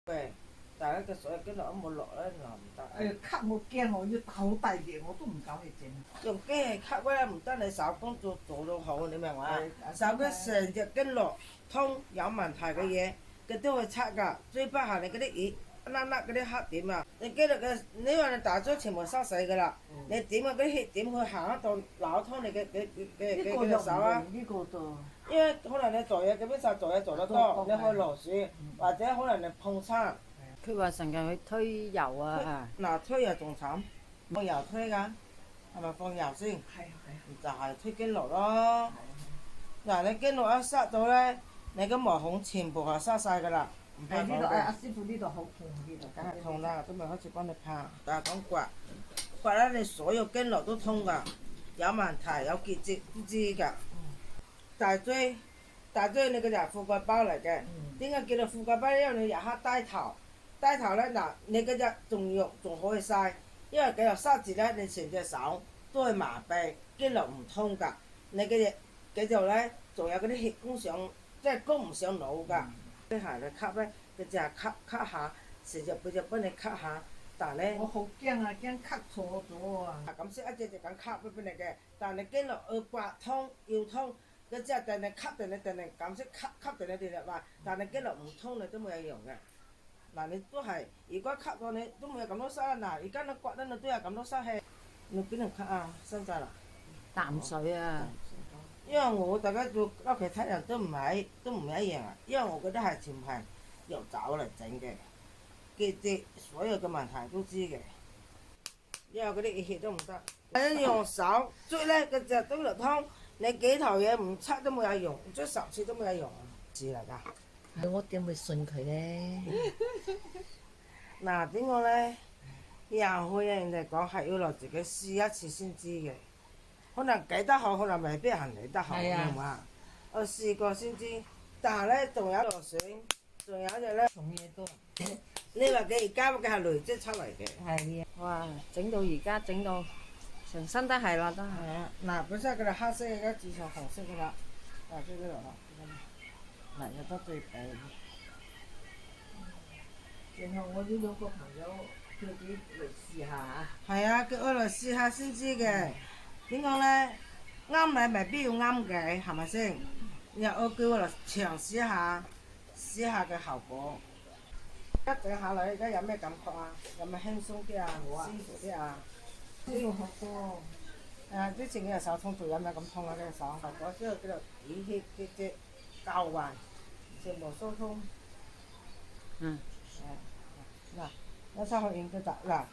喂，但係咧個所有經絡都冇落咧，就唔得。咳我驚，我要好大力我都唔敢去整。用機器咳咧，唔得你手工做到好，你明嘛？手工成隻經絡通有問題嘅嘢，佢都會測㗎。最不係你嗰啲熱粒粒嗰啲黑點啊，你經絡嘅，你話你大咗全部塞死㗎啦。你點啊嗰啲血點去行得到扭通你嘅手啊？呢個就因為可能你做嘢嗰邊就做嘢做得多，你去勞損，或者可能你碰親。佢話成日去推油啊，嗱推又仲慘，放油推㗎，係咪放油先？就係推經絡咯。嗱你經絡一塞到咧，你個毛孔全部係塞晒㗎啦，唔怕講嘅。阿師傅呢度好痛呢度，梗係痛啦，都未開始幫你拍，但係講刮咧，你所有經絡都通㗎，有問題有結節都知㗎。大椎你個就係富貴包嚟嘅，點解叫做富貴包？因為你日黑低頭咧嗱，你嗰隻仲可以曬，因為佢又塞住咧，你成隻手都係麻痹，經絡唔通㗎。你嘅度咧，仲有嗰啲血供上，即係供唔上腦㗎。啲鞋你咳咧，佢就係咳下，成隻背脊幫你咳下，但係咧。我好驚啊，驚咳錯咗啊！咁先一隻隻咁咳俾你嘅，但係你經絡要刮通要通。佢之後定你咳定你咁識咳定你定話，但係經絡唔通你都冇有用嘅。嗱你都係，如果咳到你都冇有咁多濕，嗱而家你刮得你都有咁多濕氣，你邊度咳啊？生晒啦！淡水啊，因為我大家做屋企睇人都唔係一樣啊，因為我覺得係全係由爪嚟整嘅，結節所有嘅問題都知嘅，因為嗰啲熱氣都唔得。你用手捽咧，個隻都嚟通。你幾頭嘢唔測都冇有用，捽10次都冇有用，字嚟㗎。我點會信佢咧？嗱點講咧？人去人哋講係要落自己試一次先知嘅，可能計得好，可能未必係你得好，係嘛？我試過先知，但係咧仲有落選，仲有一隻咧。重嘢多。你話佢而家嘅係累積出嚟嘅。係啊。哇！整到而家整到成身都係啦，都係。係啊，嗱本身佢係黑色嘅，而家轉成紅色㗎啦，嗱即係呢度啦，嗱有得對比。然後我呢兩個朋友叫佢嚟試下嚇。係啊，叫我嚟試下先知嘅。點講咧？啱你未必要啱嘅，係咪先？然後我叫我嚟嘗試下嘅效果。一整下嚟，而家有咩感覺啊？有冇輕鬆啲啊？舒服啲啊？呢個好多。之前嘅手痛仲有咩咁痛啊？嘅手後果之後叫做熱血結節交環，全部疏通。嗯。嗱，一抽去影佢就嗱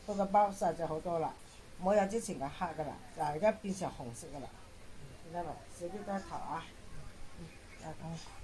佢個包曬就好多啦，冇有之前嘅黑噶啦，嗱而家變成紅色噶啦，見到未？少啲低頭啊，咁。